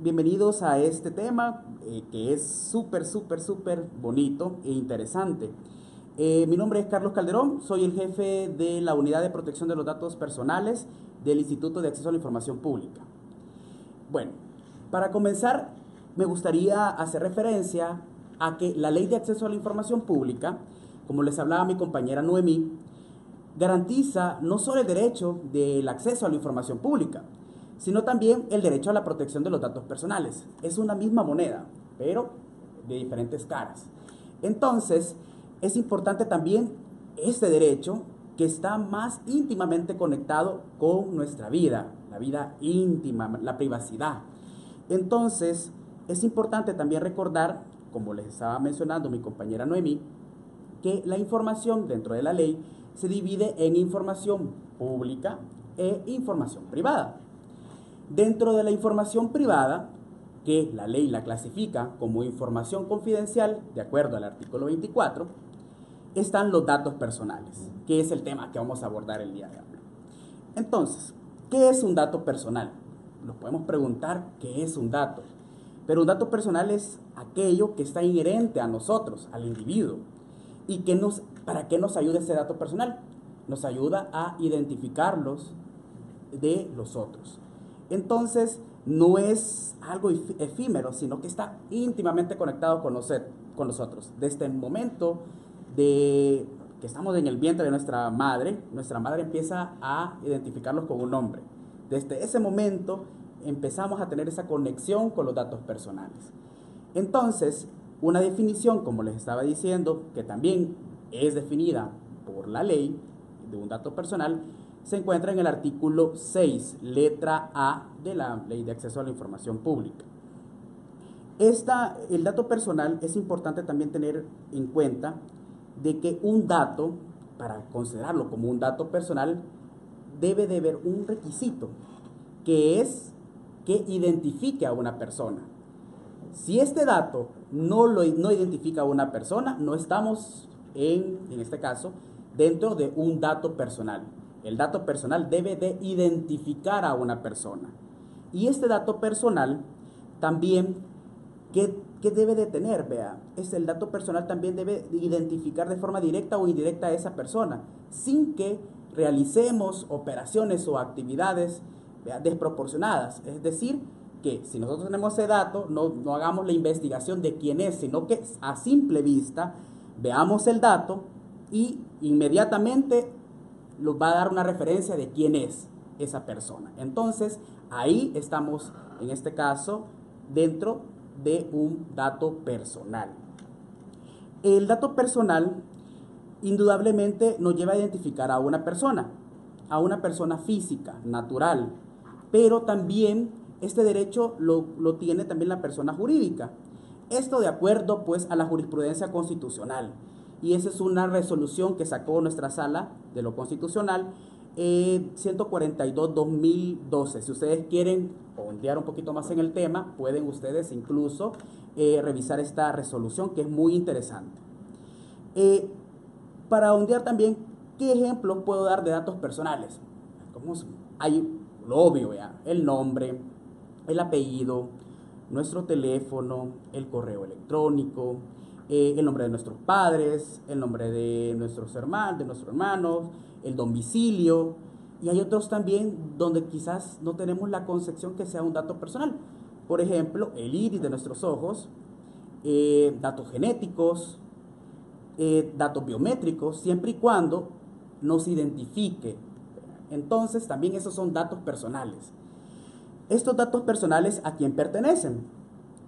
bienvenidos a este tema que es súper bonito e interesante. Mi nombre es Carlos Calderón, soy el jefe de la Unidad de Protección de los Datos Personales del Instituto de Acceso a la Información Pública. Bueno, para comenzar, me gustaría hacer referencia a que la Ley de Acceso a la Información Pública, como les hablaba mi compañera Noemí, garantiza no solo el derecho del acceso a la información pública, sino también el derecho a la protección de los datos personales. Es una misma moneda, pero de diferentes caras. Entonces, es importante también este derecho que está más íntimamente conectado con nuestra vida, la vida íntima, la privacidad. Entonces, es importante también recordar, como les estaba mencionando mi compañera Noemí, que la información dentro de la ley se divide en información pública e información privada. Dentro de la información privada, que la ley la clasifica como información confidencial, de acuerdo al artículo 24, están los datos personales, que es el tema que vamos a abordar el día de hoy. Entonces, ¿qué es un dato personal? Nos podemos preguntar qué es un dato. Pero un dato personal es aquello que está inherente a nosotros, al individuo. ¿Y para qué nos ayuda ese dato personal? Nos ayuda a identificarlos de los otros. Entonces, no es algo efímero, sino que está íntimamente conectado con nosotros. Desde el momento de que estamos en el vientre de nuestra madre empieza a identificarlos con un nombre. Desde ese momento empezamos a tener esa conexión con los datos personales. Entonces, una definición, como les estaba diciendo, que también es definida por la ley de un dato personal, se encuentra en el artículo 6, letra A de la Ley de Acceso a la Información Pública. El dato personal es importante también tener en cuenta de que un dato, para considerarlo como un dato personal, debe de haber un requisito, que es que identifique a una persona. Si este dato no identifica a una persona, no estamos en este caso, dentro de un dato personal. El dato personal debe de identificar a una persona. Y este dato personal también, ¿qué debe de tener? Vea, el dato personal también debe de identificar de forma directa o indirecta a esa persona, sin que realicemos operaciones o actividades, vea, desproporcionadas. Es decir, que si nosotros tenemos ese dato, no hagamos la investigación de quién es, sino que a simple vista veamos el dato y inmediatamente nos va a dar una referencia de quién es esa persona. Entonces, ahí estamos, en este caso, dentro de un dato personal. El dato personal indudablemente nos lleva a identificar a una persona física, natural, pero también este derecho lo tiene también la persona jurídica. Esto de acuerdo pues a la jurisprudencia constitucional. Y esa es una resolución que sacó nuestra sala de lo constitucional 142-2012. Si ustedes quieren ondear un poquito más en el tema, pueden ustedes incluso revisar esta resolución, que es muy interesante. Para ondear también, ¿qué ejemplos puedo dar de datos personales? Hay lo obvio, ¿ya? El nombre, el apellido, nuestro teléfono, el correo electrónico, el nombre de nuestros padres, el nombre de nuestros hermanos, el domicilio. Y hay otros también donde quizás no tenemos la concepción que sea un dato personal. Por ejemplo, el iris de nuestros ojos, datos genéticos, datos biométricos, siempre y cuando nos identifique. Entonces, también esos son datos personales. Estos datos personales, ¿a quién pertenecen?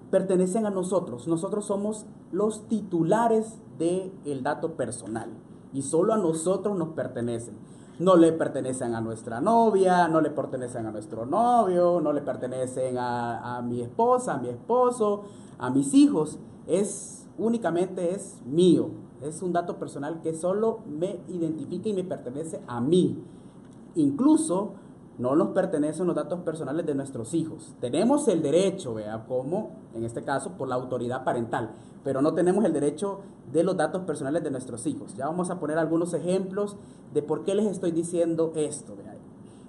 Pertenecen a nosotros. Nosotros somos los titulares del dato personal y solo a nosotros nos pertenecen. No le pertenecen a nuestra novia, no le pertenecen a nuestro novio, no le pertenecen a mi esposa, a mi esposo, a mis hijos. Únicamente es mío. Es un dato personal que solo me identifica y me pertenece a mí. Incluso no nos pertenecen los datos personales de nuestros hijos. Tenemos el derecho, vea, como en este caso por la autoridad parental, pero no tenemos el derecho de los datos personales de nuestros hijos. Ya vamos a poner algunos ejemplos de por qué les estoy diciendo esto. Vea.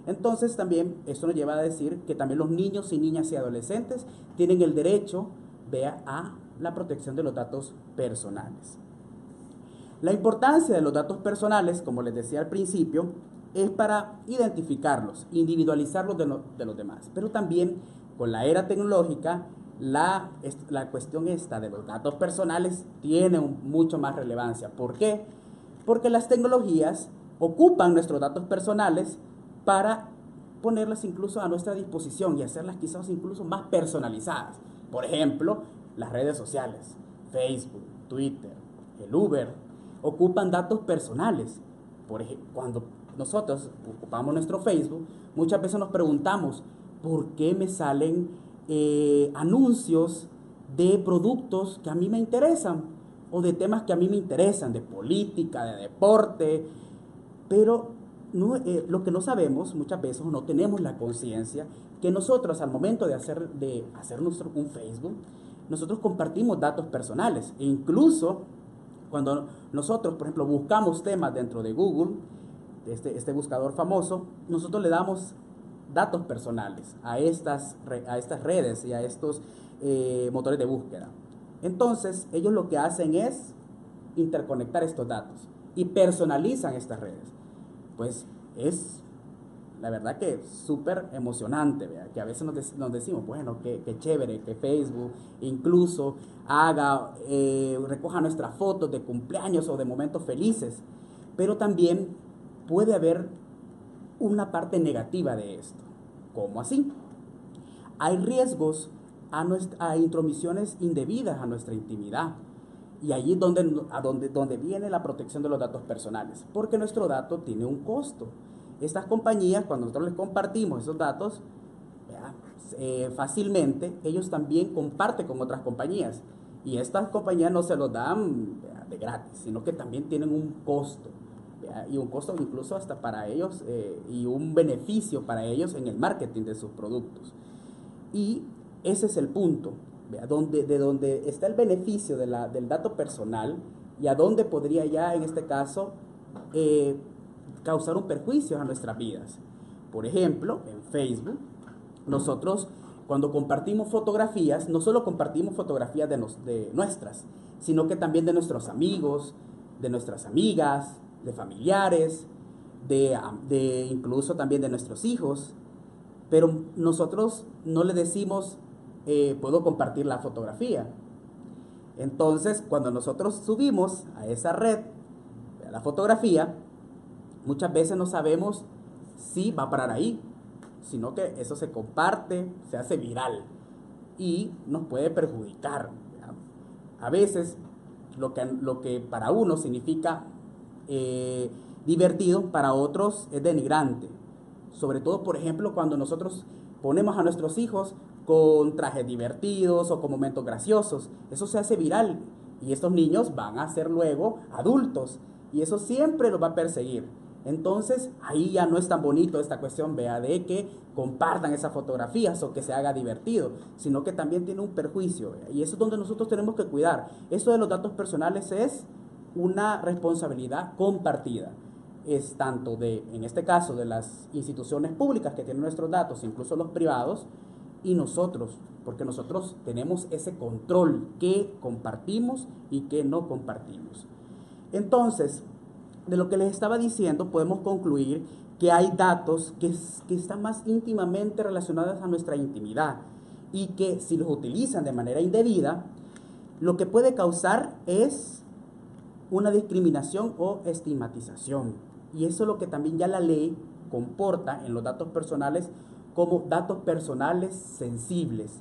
Entonces también esto nos lleva a decir que también los niños y niñas y adolescentes tienen el derecho, vea, a la protección de los datos personales. La importancia de los datos personales, como les decía al principio, es para identificarlos, individualizarlos de los demás. Pero también con la era tecnológica, la cuestión esta de los datos personales tiene mucho más relevancia. ¿Por qué? Porque las tecnologías ocupan nuestros datos personales para ponerlas incluso a nuestra disposición y hacerlas quizás incluso más personalizadas. Por ejemplo, las redes sociales, Facebook, Twitter, el Uber, ocupan datos personales. Por ejemplo, cuando nosotros ocupamos nuestro Facebook, muchas veces nos preguntamos, ¿por qué me salen anuncios de productos que a mí me interesan? O de temas que a mí me interesan, de política, de deporte, pero no, lo que no sabemos muchas veces, no tenemos la conciencia, que nosotros al momento de hacer un Facebook, nosotros compartimos datos personales. E incluso cuando nosotros, por ejemplo, buscamos temas dentro de Google, este buscador famoso, nosotros le damos datos personales a estas redes y a estos motores de búsqueda. Entonces, ellos lo que hacen es interconectar estos datos y personalizan estas redes. Pues es la verdad que súper emocionante, ¿verdad? Que a veces nos decimos, bueno, qué chévere que Facebook incluso recoja nuestras fotos de cumpleaños o de momentos felices, pero también puede haber una parte negativa de esto. ¿Cómo así? Hay riesgos a intromisiones indebidas a nuestra intimidad. Y allí es donde viene la protección de los datos personales, porque nuestro dato tiene un costo. Estas compañías, cuando nosotros les compartimos esos datos, fácilmente, ellos también comparten con otras compañías. Y estas compañías no se los dan de gratis, sino que también tienen un costo. Y un costo incluso hasta para ellos y un beneficio para ellos en el marketing de sus productos. Y ese es el punto, de donde está el beneficio del dato personal y a dónde podría ya en este caso causar un perjuicio a nuestras vidas. Por ejemplo, en Facebook, nosotros cuando compartimos fotografías, no solo compartimos fotografías de nuestras, sino que también de nuestros amigos, de nuestras amigas, de familiares, de incluso también de nuestros hijos. Pero nosotros no le decimos, puedo compartir la fotografía. Entonces, cuando nosotros subimos a esa red la fotografía, muchas veces no sabemos si va a parar ahí, sino que eso se comparte, se hace viral y nos puede perjudicar. A veces lo que para uno significa divertido, para otros es denigrante. Sobre todo, por ejemplo, cuando nosotros ponemos a nuestros hijos con trajes divertidos o con momentos graciosos, eso se hace viral y estos niños van a ser luego adultos y eso siempre los va a perseguir. Entonces, ahí ya no es tan bonito esta cuestión, vea, de que compartan esas fotografías o que se haga divertido, sino que también tiene un perjuicio, vea, y eso es donde nosotros tenemos que cuidar. Esto de los datos personales es una responsabilidad compartida. Es tanto en este caso, de las instituciones públicas que tienen nuestros datos, incluso los privados, y nosotros, porque nosotros tenemos ese control que compartimos y que no compartimos. Entonces, de lo que les estaba diciendo, podemos concluir que hay datos que están más íntimamente relacionados a nuestra intimidad y que si los utilizan de manera indebida, lo que puede causar es una discriminación o estigmatización. Y eso es lo que también ya la ley comporta en los datos personales como datos personales sensibles.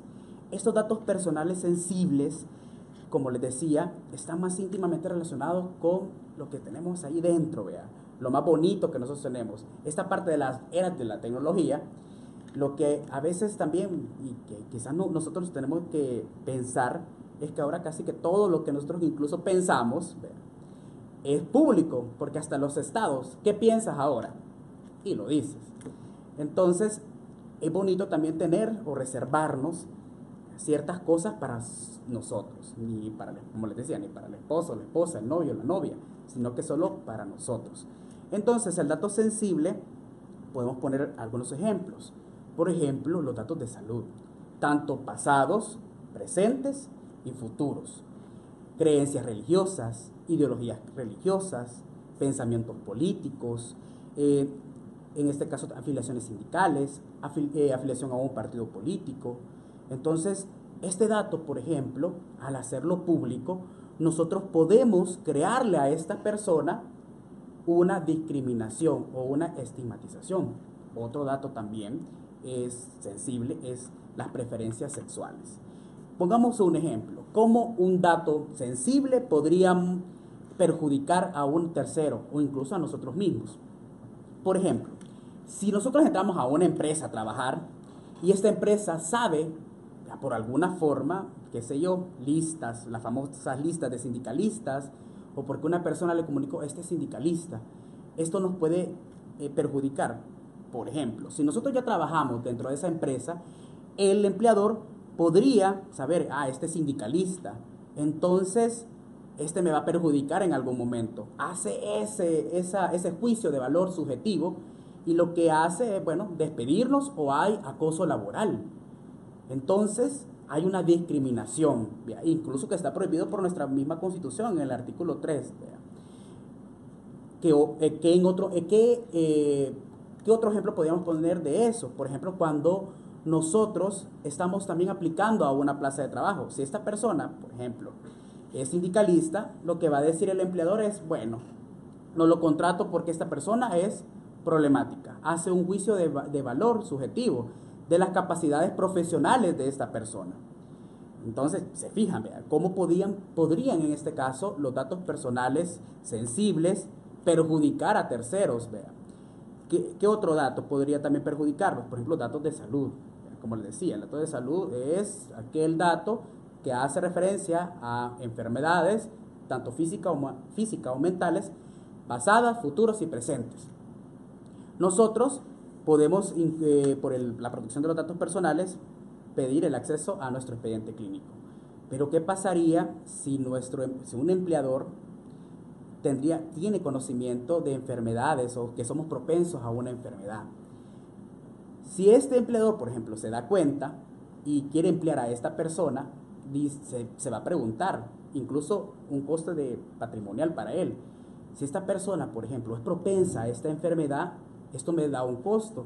Estos datos personales sensibles, como les decía, están más íntimamente relacionados con lo que tenemos ahí dentro, vea, lo más bonito que nosotros tenemos. Esta parte de las eras de la tecnología, lo que a veces también, y que quizás nosotros tenemos que pensar, es que ahora casi que todo lo que nosotros incluso pensamos, vea, es público, porque hasta los estados, ¿qué piensas ahora? Y lo dices. Entonces, es bonito también tener o reservarnos ciertas cosas para nosotros, ni para, como les decía, ni para el esposo, la esposa, el novio, la novia, sino que solo para nosotros. Entonces, el dato sensible podemos poner algunos ejemplos. Por ejemplo, los datos de salud, tanto pasados, presentes y futuros. Creencias religiosas, ideologías religiosas, pensamientos políticos, en este caso afiliaciones sindicales, afiliación a un partido político. Entonces, este dato, por ejemplo, al hacerlo público, nosotros podemos crearle a esta persona una discriminación o una estigmatización. Otro dato también es sensible, es las preferencias sexuales. Pongamos un ejemplo, cómo un dato sensible podría perjudicar a un tercero o incluso a nosotros mismos. Por ejemplo, si nosotros entramos a una empresa a trabajar y esta empresa sabe, por alguna forma, qué sé yo, listas, las famosas listas de sindicalistas, o porque una persona le comunicó, este es sindicalista, esto nos puede perjudicar. Por ejemplo, si nosotros ya trabajamos dentro de esa empresa, el empleador podría saber, este es sindicalista, entonces este me va a perjudicar en algún momento. Hace ese juicio de valor subjetivo y lo que hace es, bueno, despedirnos o hay acoso laboral. Entonces hay una discriminación, ¿vea? Incluso que está prohibido por nuestra misma Constitución en el artículo 3. ¿Qué otro ejemplo podríamos poner de eso? Por ejemplo, cuando nosotros estamos también aplicando a una plaza de trabajo. Si esta persona, por ejemplo, es sindicalista, lo que va a decir el empleador es, bueno, no lo contrato porque esta persona es problemática. Hace un juicio de valor subjetivo de las capacidades profesionales de esta persona. Entonces, se fijan, vean, cómo podrían en este caso los datos personales sensibles perjudicar a terceros, vean. ¿Qué otro dato podría también perjudicarlos? Por ejemplo, datos de salud. Como les decía, el dato de salud es aquel dato que hace referencia a enfermedades, tanto físicas o mentales, pasadas, futuros y presentes. Nosotros podemos, por la protección de los datos personales, pedir el acceso a nuestro expediente clínico. Pero ¿qué pasaría si un empleador tiene conocimiento de enfermedades o que somos propensos a una enfermedad? Si este empleador, por ejemplo, se da cuenta y quiere emplear a esta persona, se va a preguntar, incluso un coste patrimonial para él. Si esta persona, por ejemplo, es propensa a esta enfermedad, esto me da un costo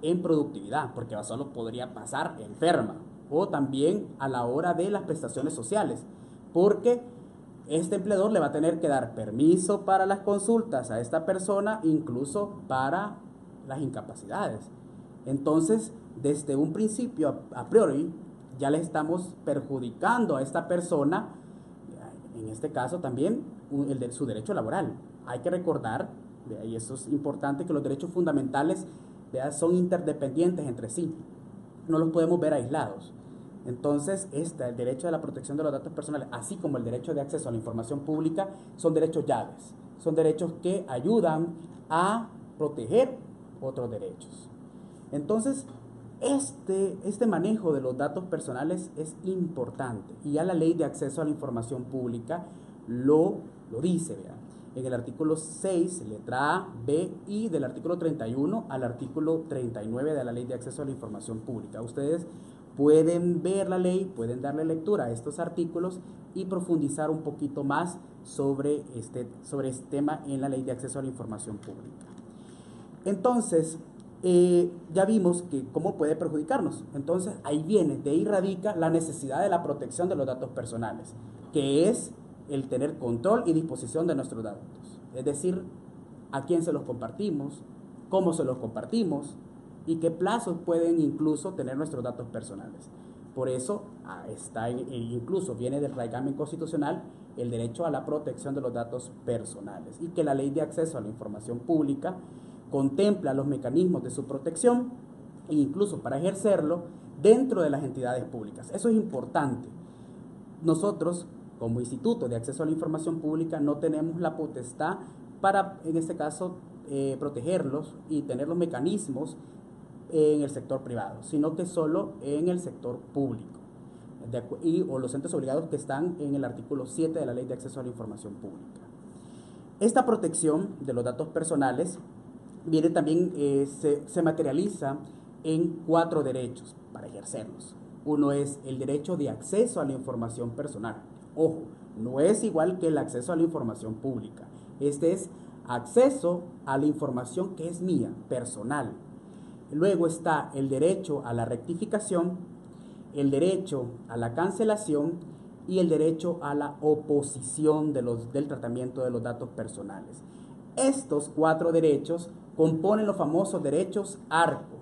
en productividad, porque solo podría pasar enferma, o también a la hora de las prestaciones sociales, porque este empleador le va a tener que dar permiso para las consultas a esta persona, incluso para las incapacidades. Entonces, desde un principio, a priori, ya le estamos perjudicando a esta persona, en este caso también, su derecho laboral. Hay que recordar, y eso es importante, que los derechos fundamentales son interdependientes entre sí. No los podemos ver aislados. Entonces, el derecho de la protección de los datos personales, así como el derecho de acceso a la información pública, son derechos llaves. Son derechos que ayudan a proteger otros derechos. Entonces, este manejo de los datos personales es importante. Y ya la Ley de Acceso a la Información Pública lo dice, vean. En el artículo 6, letra A, B, y del artículo 31 al artículo 39 de la Ley de Acceso a la Información Pública. Ustedes pueden ver la ley, pueden darle lectura a estos artículos y profundizar un poquito más sobre este tema en la Ley de Acceso a la Información Pública. Entonces, ya vimos que cómo puede perjudicarnos. Entonces, de ahí radica la necesidad de la protección de los datos personales, que es el tener control y disposición de nuestros datos. Es decir, a quién se los compartimos, cómo se los compartimos y qué plazos pueden incluso tener nuestros datos personales. Por eso incluso viene del raigambre constitucional el derecho a la protección de los datos personales y que la Ley de Acceso a la Información Pública contempla los mecanismos de su protección e incluso para ejercerlo dentro de las entidades públicas. Eso es importante. Nosotros, como Instituto de Acceso a la Información Pública, no tenemos la potestad para, en este caso, protegerlos y tener los mecanismos en el sector privado, sino que solo en el sector público o los entes obligados que están en el artículo 7 de la Ley de Acceso a la Información Pública. Esta protección de los datos personales viene también, se materializa en 4 derechos para ejercerlos. Uno es el derecho de acceso a la información personal. Ojo, no es igual que el acceso a la información pública. Este es acceso a la información que es mía, personal. Luego está el derecho a la rectificación, el derecho a la cancelación y el derecho a la oposición del tratamiento de los datos personales. Estos 4 derechos componen los famosos derechos ARCO.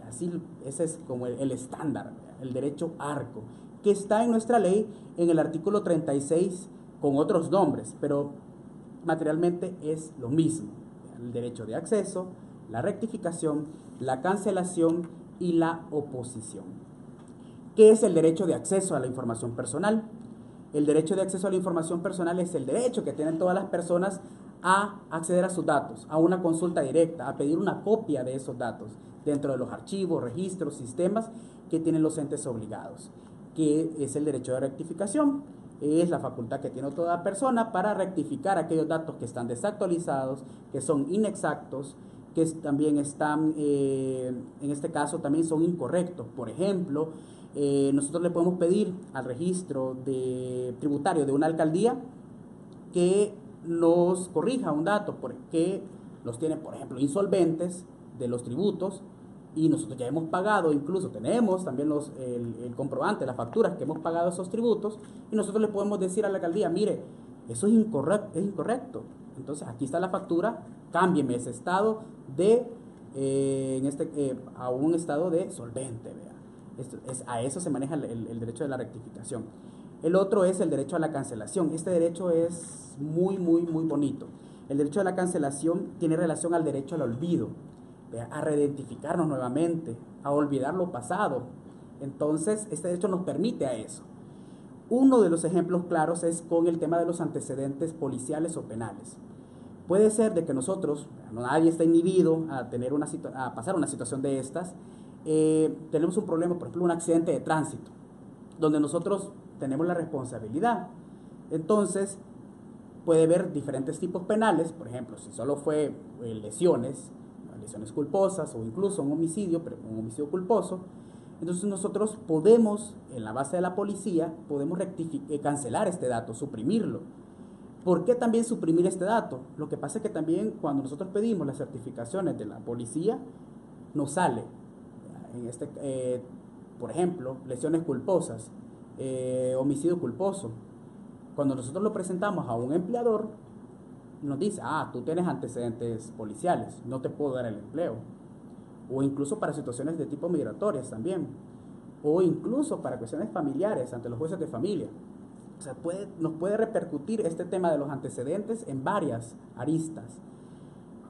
Así, ese es como el estándar, el derecho ARCO, que está en nuestra ley en el artículo 36 con otros nombres, pero materialmente es lo mismo. El derecho de acceso, la rectificación, la cancelación y la oposición. ¿Qué es el derecho de acceso a la información personal? El derecho de acceso a la información personal es el derecho que tienen todas las personas a acceder a sus datos, a una consulta directa, a pedir una copia de esos datos dentro de los archivos, registros, sistemas que tienen los entes obligados. ¿Qué es el derecho de rectificación? Es la facultad que tiene toda persona para rectificar aquellos datos que están desactualizados, que son inexactos, que también están, en este caso, también son incorrectos. Por ejemplo, nosotros le podemos pedir al registro tributario de una alcaldía que nos corrija un dato porque los tiene, por ejemplo, insolventes de los tributos, y nosotros ya hemos pagado, incluso tenemos también el comprobante, las facturas que hemos pagado esos tributos, y nosotros le podemos decir a la alcaldía, mire, eso es incorrecto. Entonces aquí está la factura, cámbieme ese estado a un estado de solvente. Vea. A eso se maneja el derecho de la rectificación. El otro es el derecho a la cancelación. Este derecho es muy bonito. El derecho a la cancelación tiene relación al derecho al olvido, a reidentificarnos nuevamente, a olvidar lo pasado. Entonces, este derecho nos permite a eso. Uno de los ejemplos claros es con el tema de los antecedentes policiales o penales. Puede ser de que nosotros, nadie está inhibido a pasar una situación de estas, tenemos un problema, por ejemplo, un accidente de tránsito, donde nosotros tenemos la responsabilidad. Entonces, puede haber diferentes tipos penales, por ejemplo, si solo fue lesiones culposas o incluso un homicidio culposo, entonces nosotros podemos, en la base de la policía, podemos cancelar este dato, suprimirlo. ¿Por qué también suprimir este dato? Lo que pasa es que también cuando nosotros pedimos las certificaciones de la policía, nos sale, por ejemplo, lesiones culposas, homicidio culposo. Cuando nosotros lo presentamos a un empleador, nos dice, tú tienes antecedentes policiales, no te puedo dar el empleo. O incluso para situaciones de tipo migratorias también. O incluso para cuestiones familiares ante los jueces de familia. O sea, nos puede repercutir este tema de los antecedentes en varias aristas.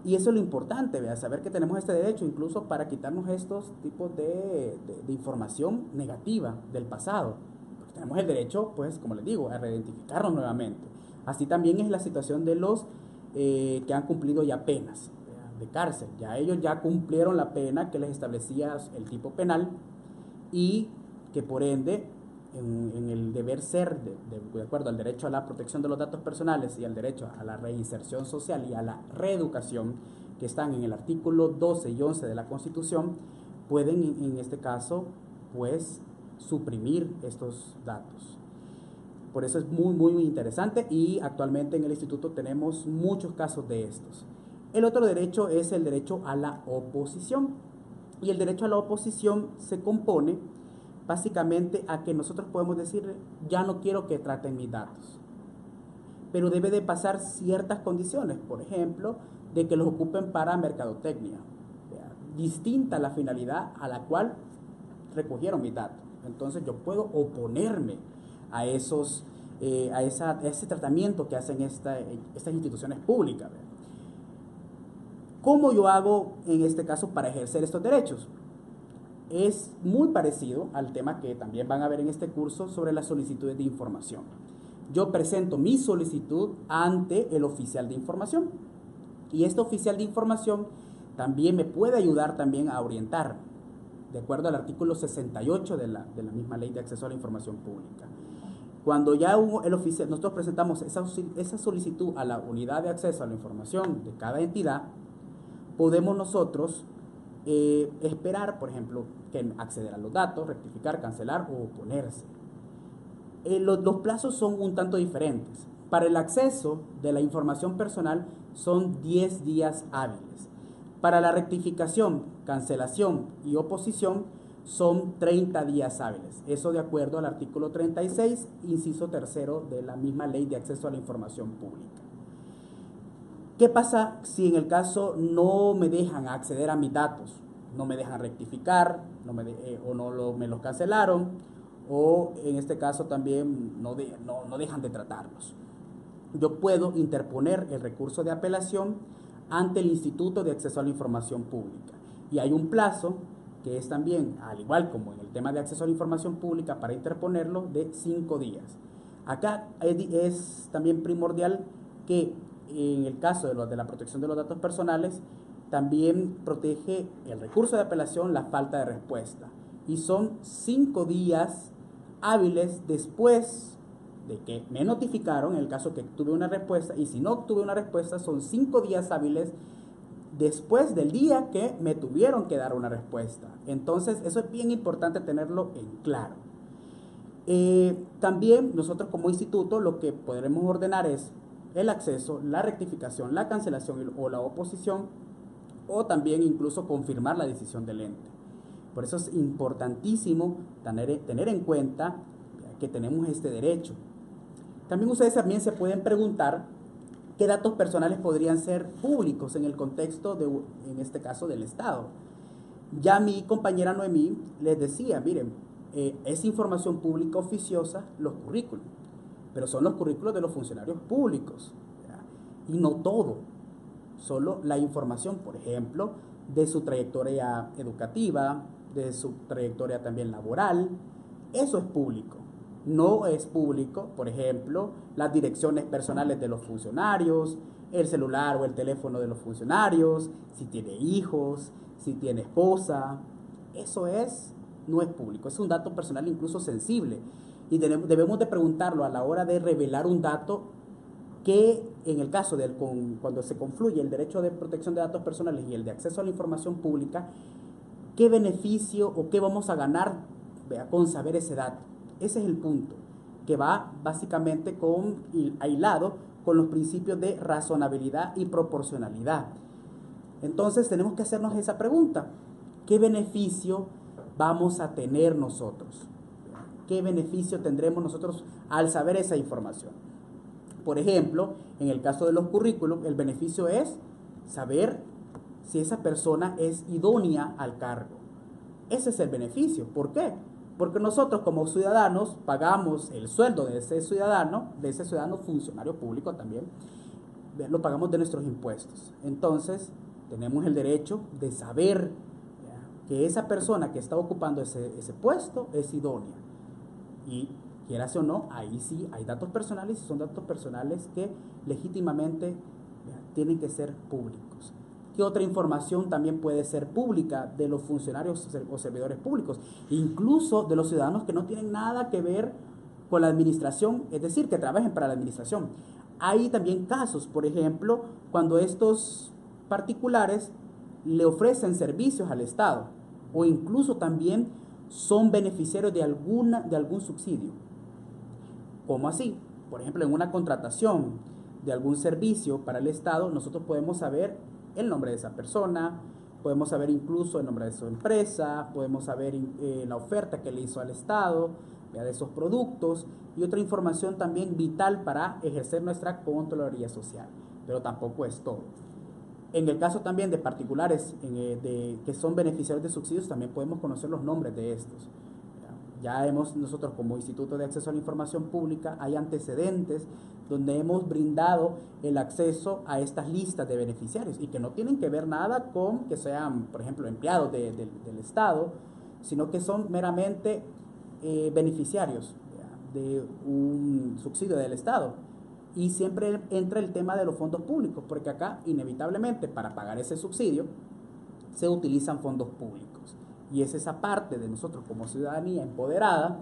Y eso es lo importante, saber que tenemos este derecho incluso para quitarnos estos tipos de información negativa del pasado. Porque tenemos el derecho, pues, como les digo, a reidentificarnos nuevamente. Así también es la situación de los que han cumplido ya penas de cárcel. Ya ellos ya cumplieron la pena que les establecía el tipo penal, y que por ende en el deber ser de acuerdo al derecho a la protección de los datos personales y al derecho a la reinserción social y a la reeducación, que están en el artículo 12 y 11 de la Constitución, pueden en este caso pues suprimir estos datos. Por eso es muy interesante, y actualmente en el instituto tenemos muchos casos de estos. El otro derecho es el derecho a la oposición, y el derecho a la oposición se compone básicamente a que nosotros podemos decir, ya no quiero que traten mis datos, pero debe de pasar ciertas condiciones, por ejemplo, de que los ocupen para mercadotecnia, distinta a la finalidad a la cual recogieron mis datos. Entonces yo puedo oponerme a ese tratamiento que hacen estas instituciones públicas. ¿Cómo yo hago en este caso para ejercer estos derechos? Es muy parecido al tema que también van a ver en este curso sobre las solicitudes de información. Yo presento mi solicitud ante el oficial de información, y este oficial de información también me puede ayudar también a orientar, de acuerdo al artículo 68 de la misma Ley de Acceso a la Información Pública. Cuando ya nosotros presentamos esa solicitud a la unidad de acceso a la información de cada entidad, podemos nosotros esperar, por ejemplo, que acceder a los datos, rectificar, cancelar o oponerse. Los plazos son un tanto diferentes. Para el acceso de la información personal son 10 días hábiles. Para la rectificación, cancelación y oposición son 30 días hábiles. Eso de acuerdo al artículo 36, inciso tercero de la misma Ley de Acceso a la Información Pública. ¿Qué pasa si en el caso no me dejan acceder a mis datos? No me dejan rectificar, me los cancelaron, o en este caso también no dejan de tratarlos. Yo puedo interponer el recurso de apelación ante el Instituto de Acceso a la Información Pública. Y hay un plazo que es también, al igual como en el tema de acceso a la información pública, para interponerlo de 5 días. Acá es también primordial que en el caso de la protección de los datos personales, también protege el recurso de apelación la falta de respuesta. Y son 5 días hábiles después de que me notificaron, en el caso que tuve una respuesta, y si no tuve una respuesta, son 5 días hábiles después del día que me tuvieron que dar una respuesta. Entonces, eso es bien importante tenerlo en claro. También nosotros como instituto lo que podremos ordenar es el acceso, la rectificación, la cancelación o la oposición, o también incluso confirmar la decisión del ente. Por eso es importantísimo tener en cuenta que tenemos este derecho. También ustedes también se pueden preguntar qué datos personales podrían ser públicos en el contexto, en este caso, del Estado. Ya mi compañera Noemí les decía, miren, es información pública oficiosa los currículos, pero son los currículos de los funcionarios públicos, ¿ya? Y no todo, solo la información, por ejemplo, de su trayectoria educativa, de su trayectoria también laboral, eso es público. No es público, por ejemplo, las direcciones personales de los funcionarios, el celular o el teléfono de los funcionarios, si tiene hijos, si tiene esposa. Eso no es público, es un dato personal incluso sensible. Y debemos de preguntarlo a la hora de revelar un dato que en el caso cuando se confluye el derecho de protección de datos personales y el de acceso a la información pública, ¿qué beneficio o qué vamos a ganar con saber ese dato? Ese es el punto, que va básicamente aislado con los principios de razonabilidad y proporcionalidad. Entonces tenemos que hacernos esa pregunta: ¿qué beneficio vamos a tener nosotros? ¿Qué beneficio tendremos nosotros al saber esa información? Por ejemplo, en el caso de los currículums, el beneficio es saber si esa persona es idónea al cargo. Ese es el beneficio. ¿Por qué? Porque nosotros como ciudadanos pagamos el sueldo de ese ciudadano funcionario público también, lo pagamos de nuestros impuestos. Entonces, tenemos el derecho de saber que esa persona que está ocupando ese puesto es idónea. Y quieras o no, ahí sí hay datos personales y son datos personales que legítimamente tienen que ser públicos. ¿Qué otra información también puede ser pública de los funcionarios o servidores públicos? Incluso de los ciudadanos que no tienen nada que ver con la administración, es decir, que trabajen para la administración. Hay también casos, por ejemplo, cuando estos particulares le ofrecen servicios al Estado o incluso también son beneficiarios de algún subsidio. ¿Cómo así? Por ejemplo, en una contratación de algún servicio para el Estado, nosotros podemos saber el nombre de esa persona, podemos saber incluso el nombre de su empresa, podemos saber la oferta que le hizo al Estado de esos productos y otra información también vital para ejercer nuestra Contraloría Social, pero tampoco es todo. En el caso también de particulares que son beneficiarios de subsidios, también podemos conocer los nombres de estos. Nosotros como Instituto de Acceso a la Información Pública, hay antecedentes donde hemos brindado el acceso a estas listas de beneficiarios y que no tienen que ver nada con que sean, por ejemplo, empleados del Estado, sino que son meramente beneficiarios de un subsidio del Estado. Y siempre entra el tema de los fondos públicos, porque acá inevitablemente para pagar ese subsidio se utilizan fondos públicos. Y es esa parte de nosotros como ciudadanía empoderada,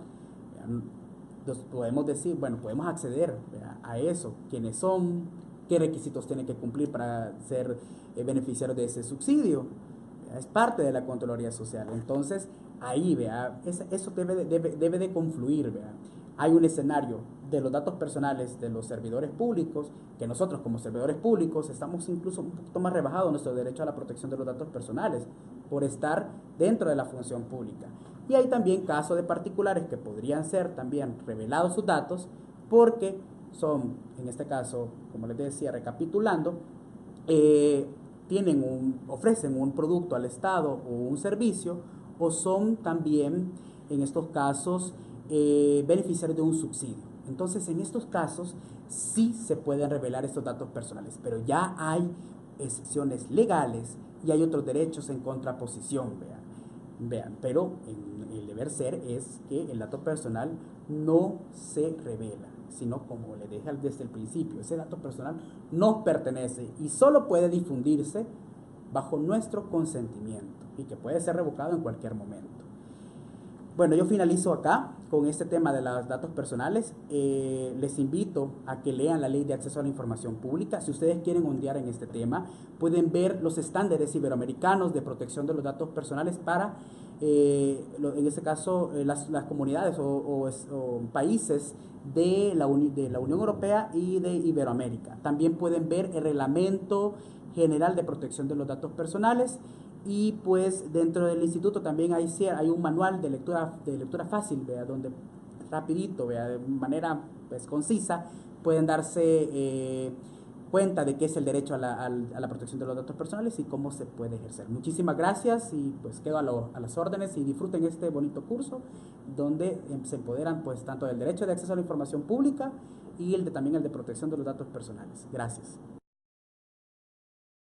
nos podemos decir, bueno, podemos acceder a eso, quiénes son, qué requisitos tienen que cumplir para ser beneficiarios de ese subsidio. Es parte de la Contraloría Social. Entonces, ahí, vea, eso debe de confluir, vea. Hay un escenario de los datos personales de los servidores públicos, que nosotros como servidores públicos estamos incluso un poquito más rebajados en nuestro derecho a la protección de los datos personales por estar dentro de la función pública. Y hay también casos de particulares que podrían ser también revelados sus datos porque son, en este caso, como les decía, recapitulando, ofrecen un producto al Estado o un servicio, o son también, en estos casos, beneficiarios de un subsidio. Entonces, en estos casos, sí se pueden revelar estos datos personales, pero ya hay excepciones legales y hay otros derechos en contraposición, vean, pero el deber ser es que el dato personal no se revela, sino como le dije desde el principio, ese dato personal nos pertenece y solo puede difundirse bajo nuestro consentimiento y que puede ser revocado en cualquier momento. Bueno, yo finalizo acá con este tema de los datos personales. Les invito a que lean la Ley de Acceso a la Información Pública. Si ustedes quieren ondear en este tema, pueden ver los estándares iberoamericanos de protección de los datos personales para, en este caso, las comunidades o países de la Unión Europea y de Iberoamérica. También pueden ver el Reglamento General de Protección de los Datos Personales. Y pues dentro del instituto también hay un manual de lectura fácil, ¿vea? Donde rapidito, ¿vea? De manera pues concisa pueden darse cuenta de qué es el derecho a la protección de los datos personales y cómo se puede ejercer. Muchísimas gracias y pues quedo a las órdenes y disfruten este bonito curso donde se empoderan pues tanto del derecho de acceso a la información pública y también el de protección de los datos personales. Gracias.